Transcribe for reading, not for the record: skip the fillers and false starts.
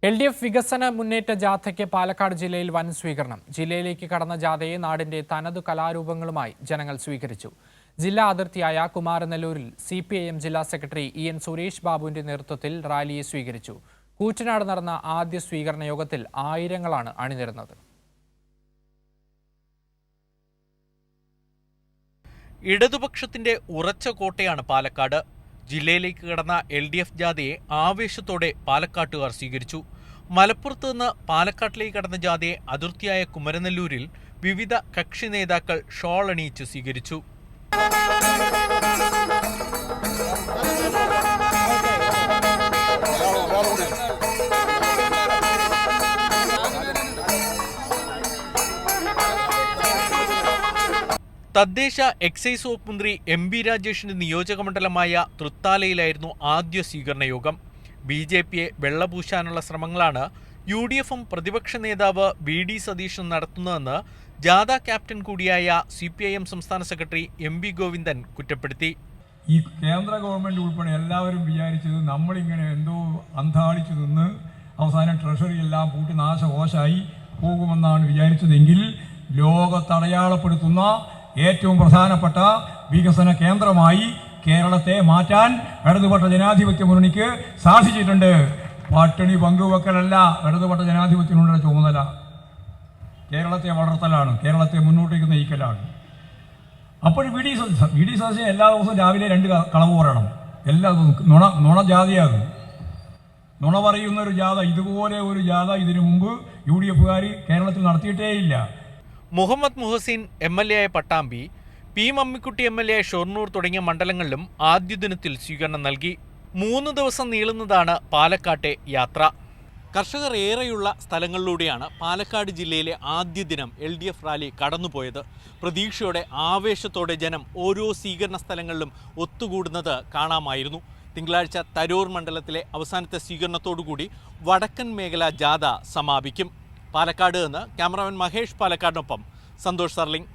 LDF വികസന മുന്നേറ്റ ജാഥയ്ക്ക് പാലക്കാട് ജില്ലയിൽ വൻ സ്വീകരണം. ജില്ലയിലേക്ക് കടന്ന ജാഥയെ നാടിന്റെ തനതു കലാരൂപങ്ങളുമായി ജനങ്ങൾ സ്വീകരിച്ചു. ജില്ലാ അതിർത്തിയായ കുമാരനെല്ലൂരിൽ CPIM ജില്ലാ സെക്രട്ടറി EN സുരേഷ് ബാബുവിന്റെ നേതൃത്വത്തിൽ റാലിയെ സ്വീകരിച്ചു. കൂറ്റനാട് നടന്ന ആദ്യ സ്വീകരണ യോഗത്തിൽ ആയിരങ്ങളാണ് അണിനിരന്നത്. ഇടതുപക്ഷത്തിന്റെ ഉറച്ച കോട്ടയാണ് പാലക്കാട്. ജില്ലയിലേക്ക് കടന്ന LDF ജാഥയെ ആവേശത്തോടെ പാലക്കാട്ടുകാർ സ്വീകരിച്ചു. മലപ്പുറത്ത് നിന്ന് പാലക്കാട്ടിലേക്ക് കടന്ന ജാഥയെ അതിർത്തിയായ കുമരനെല്ലൂരിൽ വിവിധ കക്ഷി നേതാക്കൾ ഷോൾ അണിയിച്ച് സ്വീകരിച്ചു. തദ്ദേശ എക്സൈസ് വകുപ്പ് മന്ത്രി MB രാജേഷിന്റെ നിയോജകമണ്ഡലമായ തൃത്താലയിലായിരുന്നു ആദ്യ സ്വീകരണ യോഗം. BJPയെ വെള്ളപൂശാനുള്ള ശ്രമങ്ങളാണ് UDFും പ്രതിപക്ഷ നേതാവ് VD സതീശൻ നടത്തുന്നതെന്ന് ജാഥ ക്യാപ്റ്റൻ കൂടിയായ CPIM സംസ്ഥാന സെക്രട്ടറി MB ഗോവിന്ദൻ കുറ്റപ്പെടുത്തി. ഈ കേന്ദ്ര ഗവൺമെന്റ് ഉൾപ്പെടെ എല്ലാവരും വിചാരിച്ചത് നമ്മളിങ്ങനെ എന്തോ അന്താളിച്ചു നിന്ന് അവസാനം ട്രഷറി എല്ലാം പൂട്ടി നാശകോശായി പോകുമെന്നാണ് വിചാരിച്ചതെങ്കിൽ ലോകത്തടയാളപ്പെടുത്തുന്ന ഏറ്റവും പ്രധാനപ്പെട്ട വികസന കേന്ദ്രമായി കേരളത്തെ മാറ്റാൻ ഇടതുപക്ഷ ജനാധിപത്യ മുന്നണിക്ക് സാധിച്ചിട്ടുണ്ട്. പട്ടിണി പങ്കുവെക്കലല്ല ഇടതുപക്ഷ ജനാധിപത്യ മുന്നണിയുടെ ചുമതല. കേരളത്തെ വളർത്തലാണ്, കേരളത്തെ മുന്നോട്ടേക്ക് നയിക്കലാണ്. അപ്പോൾ VD സതീശൻ എല്ലാ ദിവസവും രാവിലെ 2 കളവ് പറയണം. എല്ലാ ദിവസവും നുണ ജാഥയാകും. നുണ പറയുന്ന ഒരു ജാഥ, ഇതുപോലെ ഒരു ജാഥ ഇതിനു മുമ്പ് UDFുകാർ കേരളത്തിൽ നടത്തിയിട്ടേയില്ല. മുഹമ്മദ് മുഹസിൻ MLA ആയ പട്ടാമ്പി, P മമ്മിക്കുട്ടി MLA ആയ ഷൊർണൂർ തുടങ്ങിയ മണ്ഡലങ്ങളിലും ആദ്യ ദിനത്തിൽ സ്വീകരണം നൽകി. 3 ദിവസം നീളുന്നതാണ് പാലക്കാട്ടെ യാത്ര. കർഷകർ ഏറെയുള്ള സ്ഥലങ്ങളിലൂടെയാണ് പാലക്കാട് ജില്ലയിലെ ആദ്യ ദിനം LDF റാലി കടന്നുപോയത്. പ്രതീക്ഷയോടെ ആവേശത്തോടെ ജനം ഓരോ സ്വീകരണ സ്ഥലങ്ങളിലും ഒത്തുകൂടുന്നത് കാണാമായിരുന്നു. തിങ്കളാഴ്ച തരൂർ മണ്ഡലത്തിലെ അവസാനത്തെ സ്വീകരണത്തോടുകൂടി വടക്കൻ മേഖല ജാഥ സമാപിക്കും. പാലക്കാട് നിന്ന് ക്യാമറാമാൻ മഹേഷ് പാലക്കാടിനൊപ്പം സന്തോഷ് സർലിംഗ്.